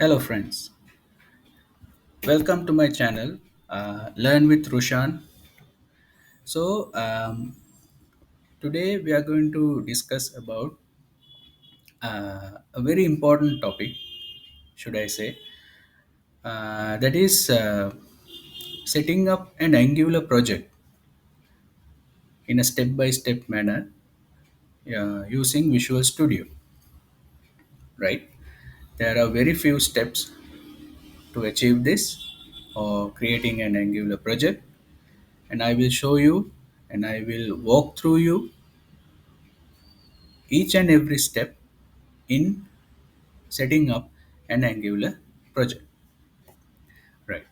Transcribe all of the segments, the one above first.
Hello, friends. Welcome to my channel, Learn with Rushan. Today we are going to discuss about a very important topic, should I say, that is setting up an Angular project in a step-by-step manner using Visual Studio. Right? There are very few steps to achieve this or creating an Angular project, and I will show you and I will walk through you each and every step in setting up an Angular project. Right.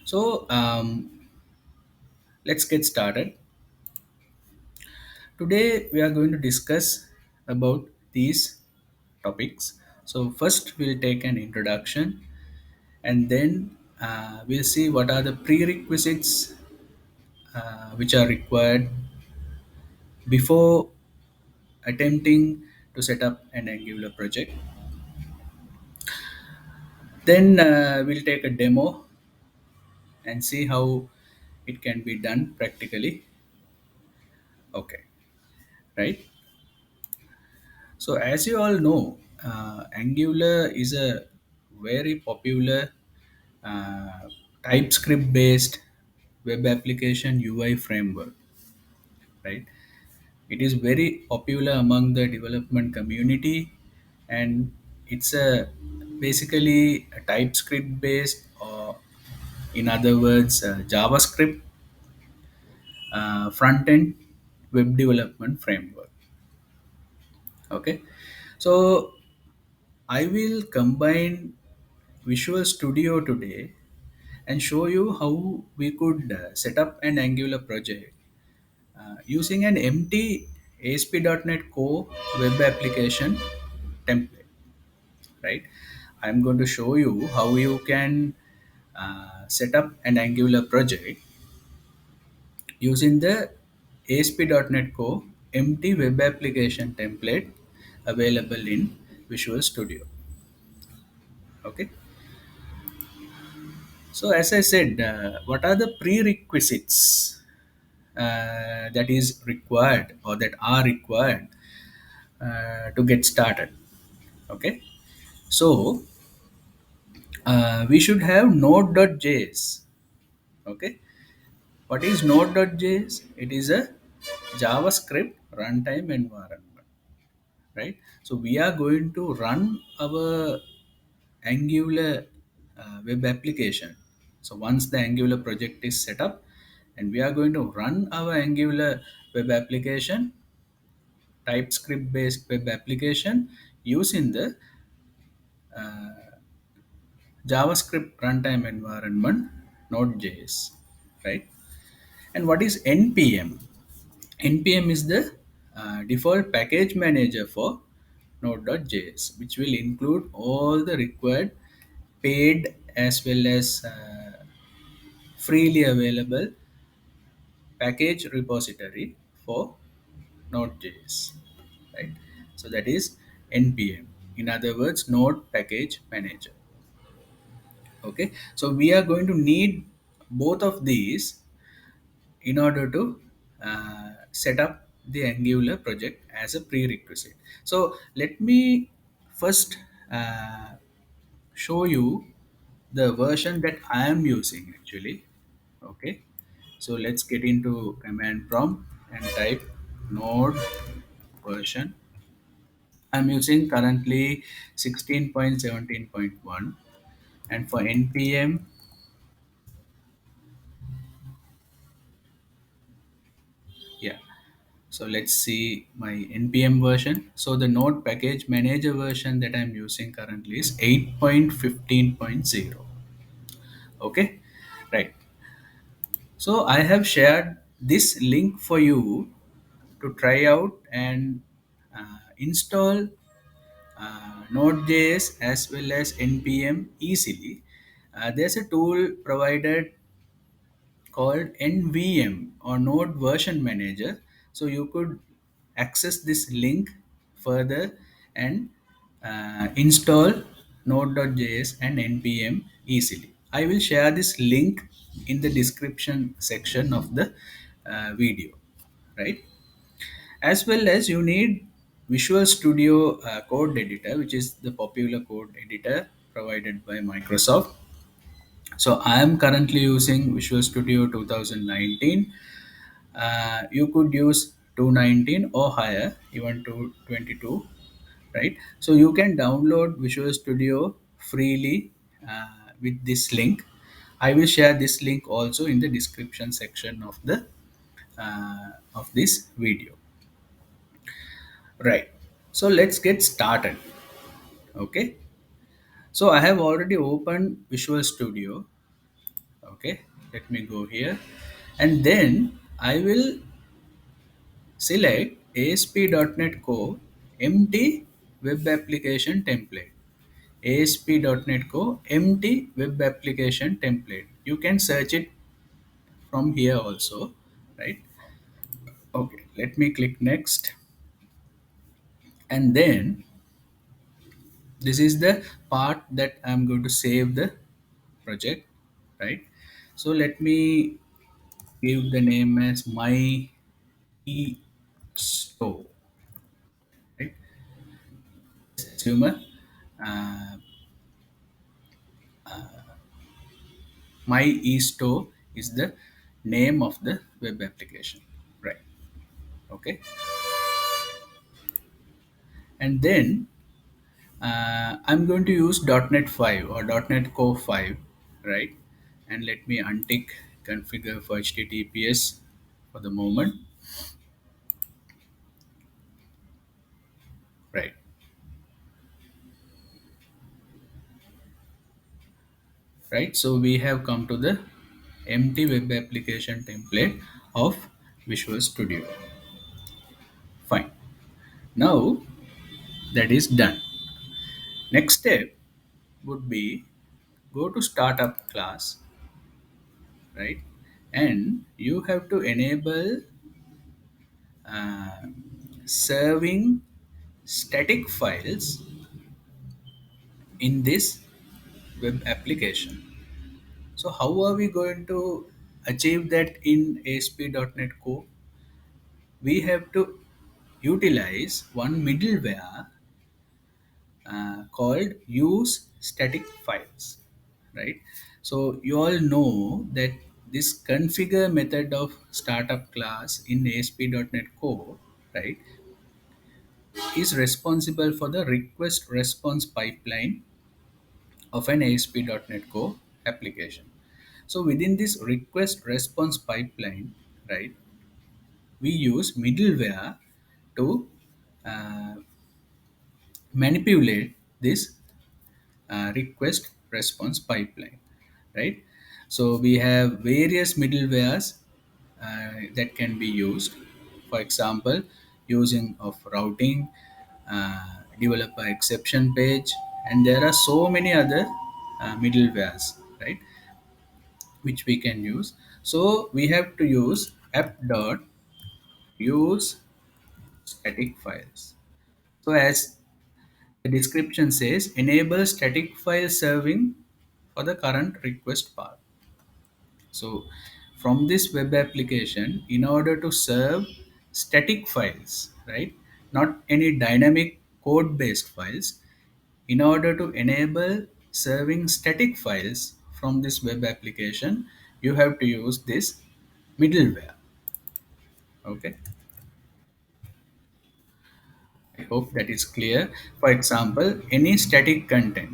So let's get started. Today we are going to discuss about these topics. So first we'll take an introduction, and then we'll see what are the prerequisites which are required before attempting to set up an Angular project. Then we'll take a demo and see how it can be done practically. Okay, right. So as you all know, Angular is a very popular uh, TypeScript based web application UI framework, right? It is very popular among the development community, and it's a basically a TypeScript based, or in other words, JavaScript front end web development framework. Okay, so I will combine Visual Studio today and show you how we could set up an Angular project using an empty ASP.NET Core web application template. Right? I'm going to show you how you can set up an Angular project using the ASP.NET Core empty web application template available in Visual Studio. Okay. So as I said, what are the prerequisites that is required or that are required to get started? Okay, so we should have Node.js. Okay, what is Node.js? It is a JavaScript runtime environment, right? So we are going to run our Angular web application. So once the Angular project is set up, and we are going to run our Angular web application, TypeScript based web application using the JavaScript runtime environment Node.js, right? And what is NPM? NPM is the default package manager for Node.js, which will include all the required paid as well as freely available package repository for Node.js, right? So that is npm. In other words, Node Package Manager. Okay, so we are going to need both of these in order to set up the Angular project as a prerequisite. So let me first uh, show you the version that I am using actually. Okay, so let's get into command prompt and type node version. I'm using currently 16.17.1, and for npm, yeah. So let's see my npm version. So the node package manager version that I'm using currently is 8.15.0. Okay, right. So I have shared this link for you to try out and install Node.js as well as npm easily. There's a tool provided called NVM or Node Version Manager. So you could access this link further and install Node.js and NPM easily. I will share this link in the description section of the video, right? As well as you need Visual Studio code editor, which is the popular code editor provided by Microsoft. So I am currently using Visual Studio 2019. You could use 219 or higher, even to 22, right? So you can download Visual Studio freely with this link. I will share this link also in the description section of this video, right? So let's get started. Okay, so I have already opened Visual Studio. Okay, let me go here, and then I will select ASP.NET Core empty web application template. ASP.NET Core empty web application template. You can search it from here also, right? Okay, let me click next, and then this is the part that I'm going to save the project, right? So let me give the name as my e store, right? Assume uh, my e-store is the name of the web application, right? Okay, and then I'm going to use .NET 5 or .NET Core 5, right? And let me untick configure for HTTPS for the moment, right? Right, so we have come to the empty web application template of Visual Studio. Fine, now that is done. Next step would be go to startup class, right? And you have to enable uh, serving static files in this web application. So how are we going to achieve that in ASP.NET Core? We have to utilize one middleware called use static files, right? So you all know that this configure method of startup class in ASP.NET Core, right, is responsible for the request response pipeline of an ASP.NET Core application. So within this request response pipeline, right, we use middleware to uh, manipulate this request response pipeline, right? So we have various middlewares that can be used. For example, using of routing, developer exception page, and there are so many other middlewares, right, which we can use. So we have to use app dot use static files. So as the description says, enable static file serving for the current request path. So from this web application, in order to serve static files, right, not any dynamic code based files, in order to enable serving static files from this web application, you have to use this middleware. Okay, I hope that is clear. For example, any static content,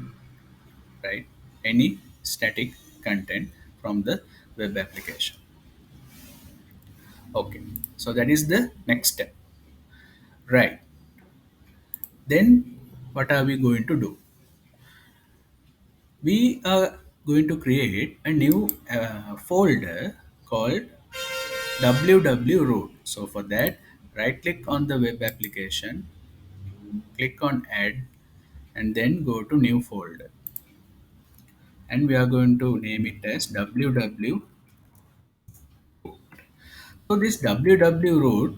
right? Any static content from the web application. Okay, so that is the next step, right? Then what are we going to do? We are going to create a new folder called www root. So for that, right click on the web application, click on add, and then go to new folder. And we are going to name it as www. So this www root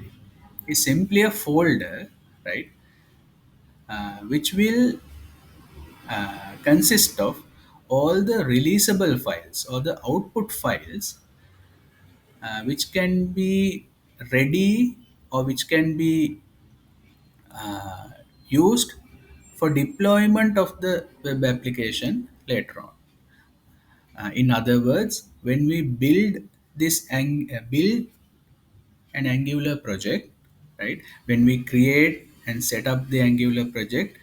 is simply a folder, right, which will consist of all the releasable files or the output files which can be ready or which can be uh, used for deployment of the web application later on. In other words, when we build an Angular project, right? When we create and set up the Angular project,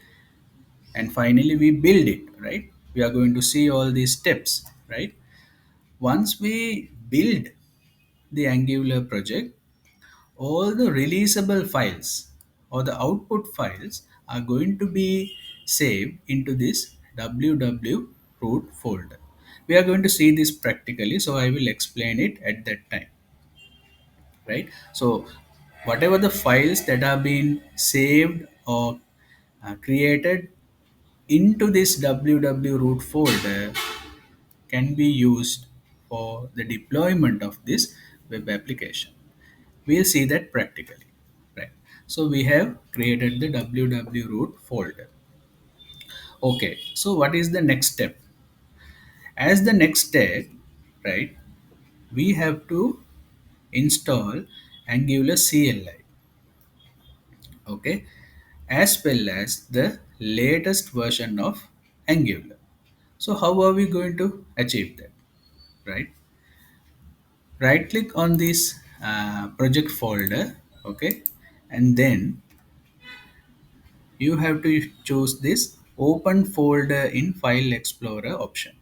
and finally we build it, right? We are going to see all these steps, right? Once we build the Angular project, all the releasable files or the output files are going to be saved into this www root folder. We are going to see this practically, so I will explain it at that time, right? So whatever the files that have been saved or created into this www root folder can be used for the deployment of this web application. We'll see that practically, right? So we have created the www root folder. Okay, so what is the next step? As the next step, right, we have to install Angular CLI, okay, as well as the latest version of Angular. So how are we going to achieve that, right? Right click on this project folder, okay, and then you have to choose this open folder in file explorer option,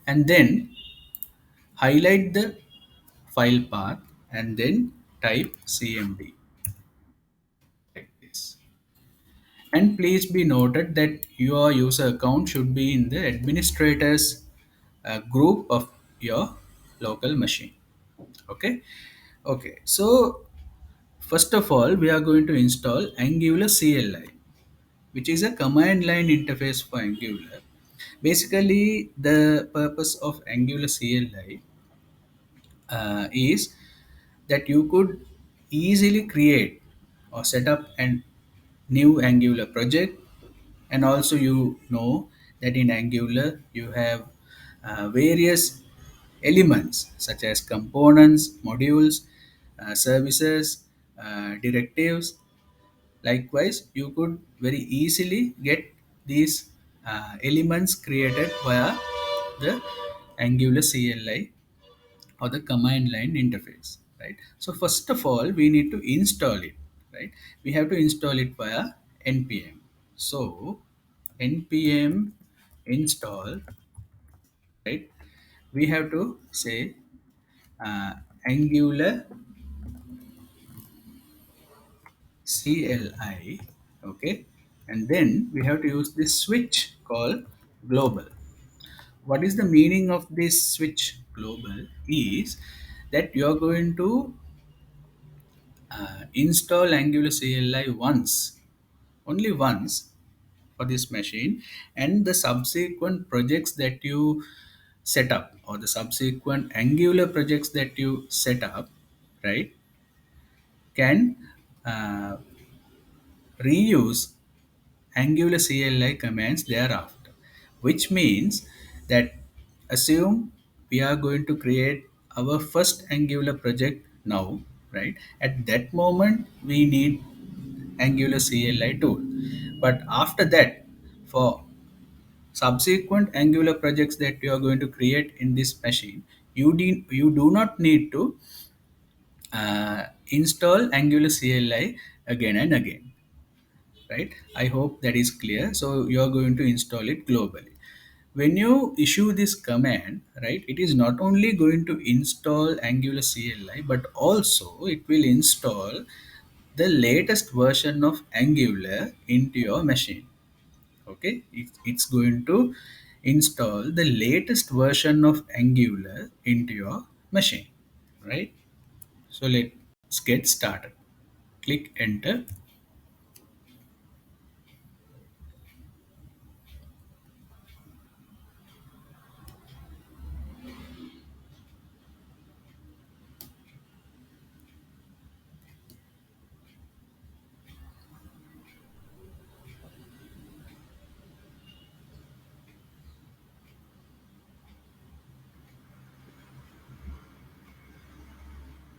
and then highlight the file path and then type cmd like this. And please be noted that your user account should be in the administrators group of your local machine. Okay. Okay, so first of all we are going to install Angular CLI, which is a command line interface for Angular. Basically, the purpose of Angular CLI is that you could easily create or set up a new Angular project, and also you know that in Angular you have various elements such as components, modules, services, directives. Likewise, you could very easily get these elements created via the Angular CLI or the command line interface, right? So first of all, we need to install it, right? We have to install it via npm. So npm install, right? We have to say Angular CLI, okay, and then we have to use this switch called global. What is the meaning of this switch global is that you are going to install Angular CLI once, only once for this machine, and the subsequent projects that you set up or the subsequent Angular projects that you set up, right, can uh, reuse Angular CLI commands thereafter, which means that assume we are going to create our first Angular project now, right? At that moment, we need Angular CLI tool. But after that, for subsequent Angular projects that you are going to create in this machine, you do not need to install Angular CLI again and again, right? I hope that is clear. So you are going to install it globally. When you issue this command, right, it is not only going to install Angular CLI, but also it will install the latest version of Angular into your machine. Okay, it's going to install the latest version of Angular into your machine, right? So let's get started. Click enter.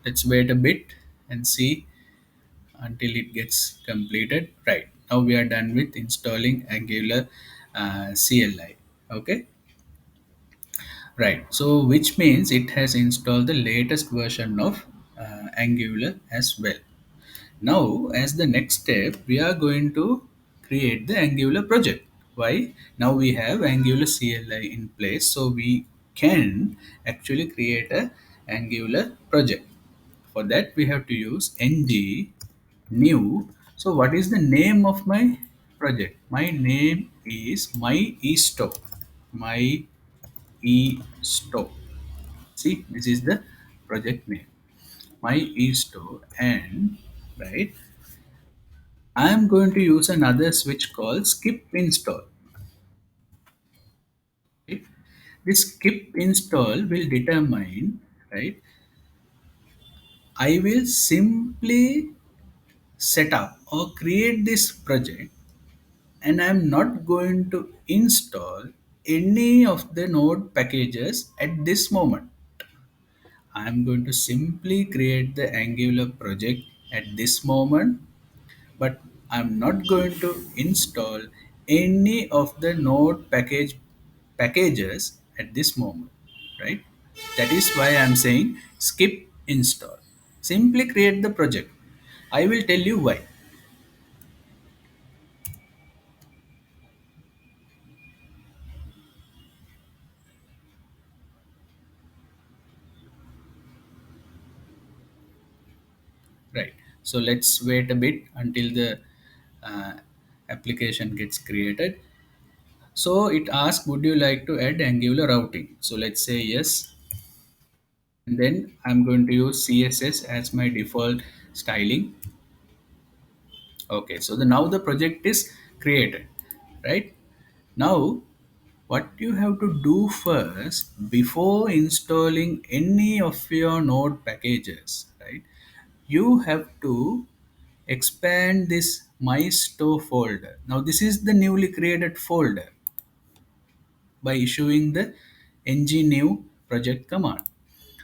Let's wait a bit and see until it gets completed. Right, now we are done with installing Angular CLI. Okay, right. So which means it has installed the latest version of Angular as well. Now, as the next step, we are going to create the Angular project. Why? Now we have Angular CLI in place, so we can actually create a Angular project. For that, we have to use ng new. So, what is the name of my project? My name is my esto. My esto. See, this is the project name. My esto, and right, I am going to use another switch called skip install. Right? This skip install will determine, right? I will simply set up or create this project, and I'm not going to install any of the node packages at this moment. I'm going to simply create the Angular project at this moment, but I'm not going to install any of the node packages at this moment, right? That is why I'm saying skip install. Simply create the project. I will tell you why. Right. So let's wait a bit until the uh, application gets created. So it asks, would you like to add Angular routing? So let's say yes. And then I'm going to use CSS as my default styling. Okay, so now the project is created, right? Now, what you have to do first before installing any of your node packages, right? You have to expand this my store folder. Now, this is the newly created folder by issuing the ng new project command.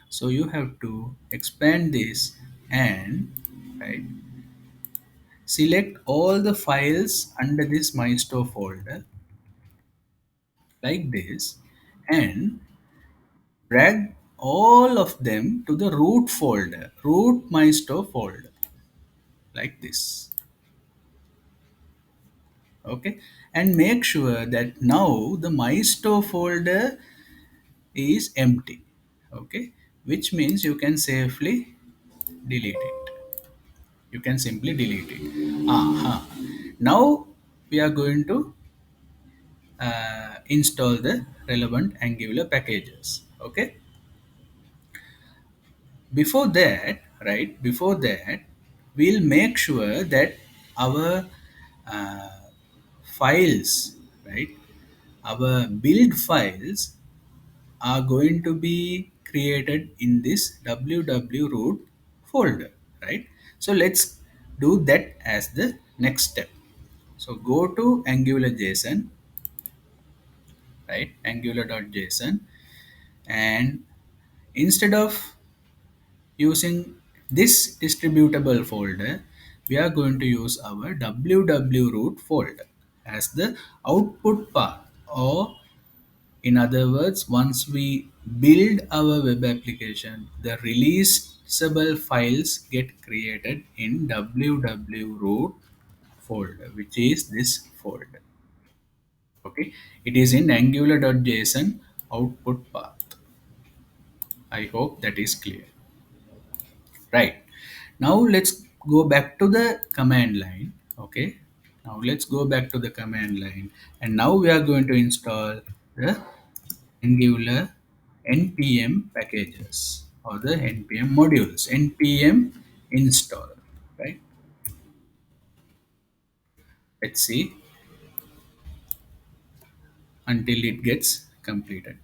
So you have to expand this and right, select all the files under this my store folder like this, and drag all of them to the root folder, root my store folder, like this. Okay, and make sure that now the my store folder is empty. Okay, which means you can safely delete it. You can simply delete it. Now we are going to install the relevant Angular packages. Okay, before that, right, before that, we'll make sure that our uh, files, right, our build files are going to be created in this www root folder, right? So let's do that as the next step. So go to angular.json, right, angular.json, and instead of using this distributable folder, we are going to use our www root folder as the output path, or in other words, once we build our web application, the releasable files get created in www root folder, which is this folder. Okay, it is in angular.json output path. I hope that is clear. Right. Now let's go back to the command line. Okay. Now let's go back to the command line, and now we are going to install the Angular NPM packages or the NPM modules. NPM install. Right. Let's see until it gets completed.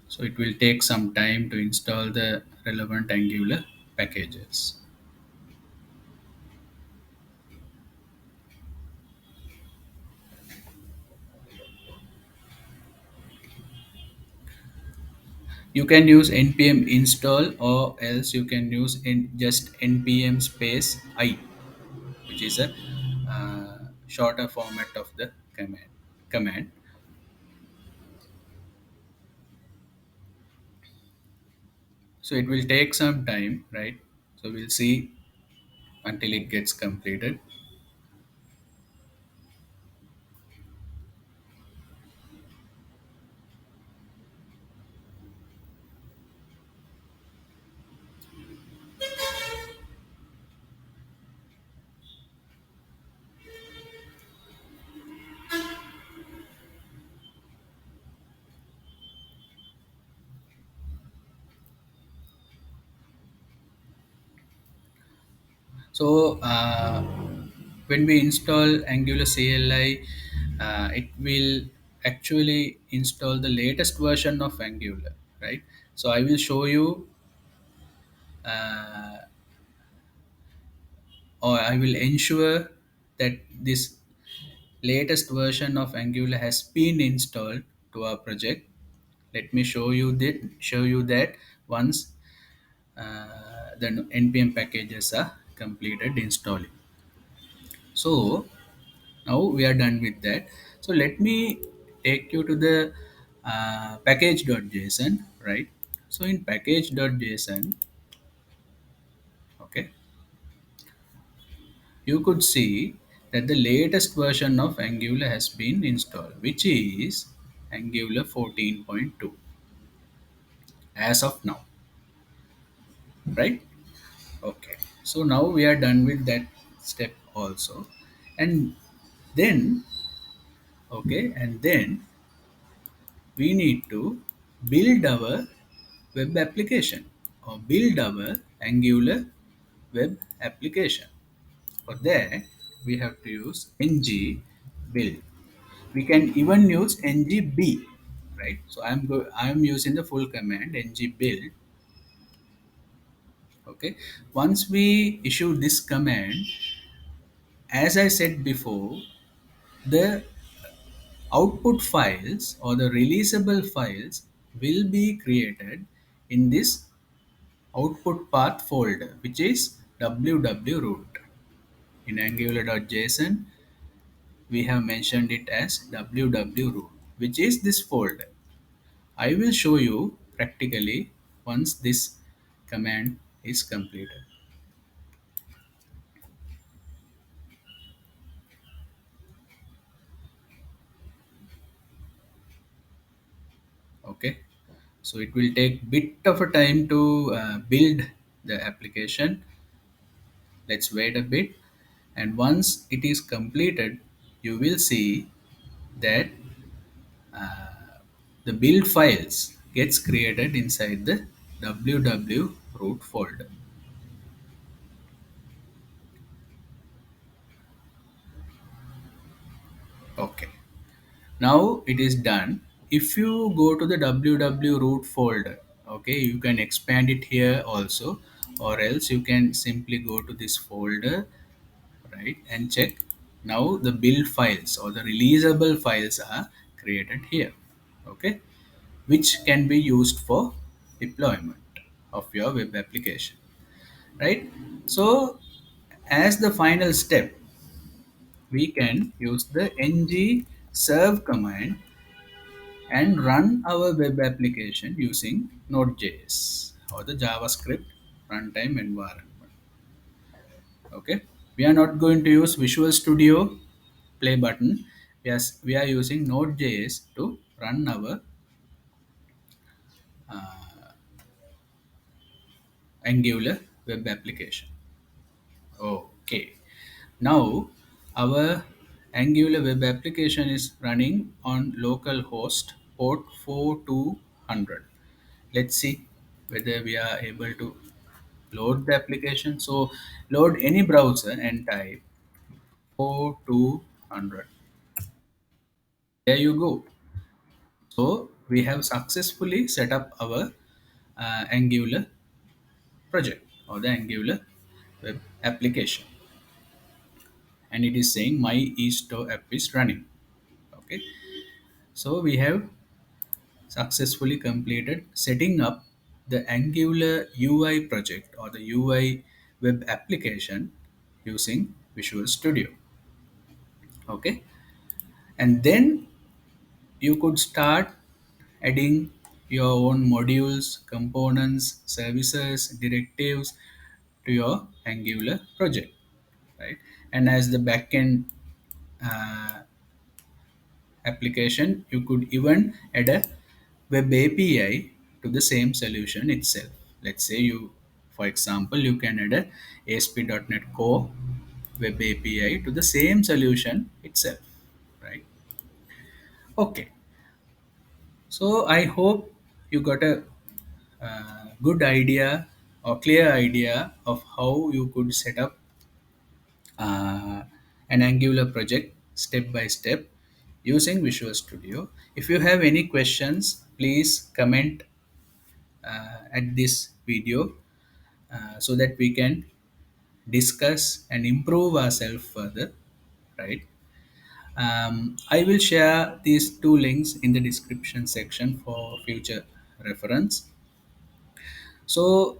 So it will take some time to install the relevant Angular packages. You can use npm install, or else you can use just npm space I, which is a shorter format of the command. So it will take some time, right? So we'll see until it gets completed. So when we install Angular CLI, it will actually install the latest version of Angular, right? So I will show you, uh, or I will ensure that this latest version of Angular has been installed to our project. Let me show you that once the npm packages are completed installing. So now we are done with that. So let me take you to the package.json, right? So in package.json, okay, you could see that the latest version of Angular has been installed, which is Angular 14.2 as of now, right? Okay. So now we are done with that step also. And then, okay, and then we need to build our web application, or build our Angular web application. For that, we have to use ng build. We can even use ngb, right? So I'm using the full command ng build. Okay. Once we issue this command, as I said before, the output files or the releasable files will be created in this output path folder, which is www root. In angular.json, we have mentioned it as www root, which is this folder. I will show you practically once this command is completed. Okay, so it will take bit of a time to build the application. Let's wait a bit, and once it is completed, you will see that the build files gets created inside the www root folder. Okay, now it is done. If you go to the www root folder, okay, you can expand it here also, or else you can simply go to this folder, right, and check. Now the build files or the releasable files are created here, okay, which can be used for deployment of your web application, right? So as the final step, we can use the ng serve command and run our web application using Node.js or the JavaScript runtime environment. Okay, we are not going to use Visual Studio play button. Yes, we are using Node.js to run our Angular web application. Okay, now our Angular web application is running on localhost port 4200. Let's see whether we are able to load the application. So load any browser and type 4200. There you go. So we have successfully set up our Angular project or the Angular web application, and it is saying my eStore app is running. Okay, so we have successfully completed setting up the Angular UI project or the UI web application using Visual Studio. Okay, and then you could start adding your own modules, components, services, directives to your Angular project, right? And as the backend uh, application, you could even add a web API to the same solution itself. Let's say you, for example, you can add a ASP.NET Core web API to the same solution itself, right? Okay, so I hope you got a good idea or clear idea of how you could set up uh, an Angular project step by step using Visual Studio. If you have any questions, please comment at this video so that we can discuss and improve ourselves further, right? I will share these two links in the description section for future reference. So,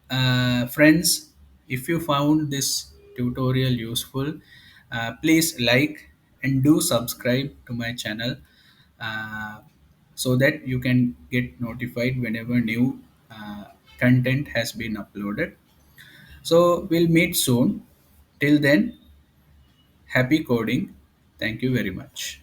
friends, if you found this tutorial useful, please like and do subscribe to my channel uh, so that you can get notified whenever new content has been uploaded. So, we'll meet soon. Till then, happy coding. Thank you very much.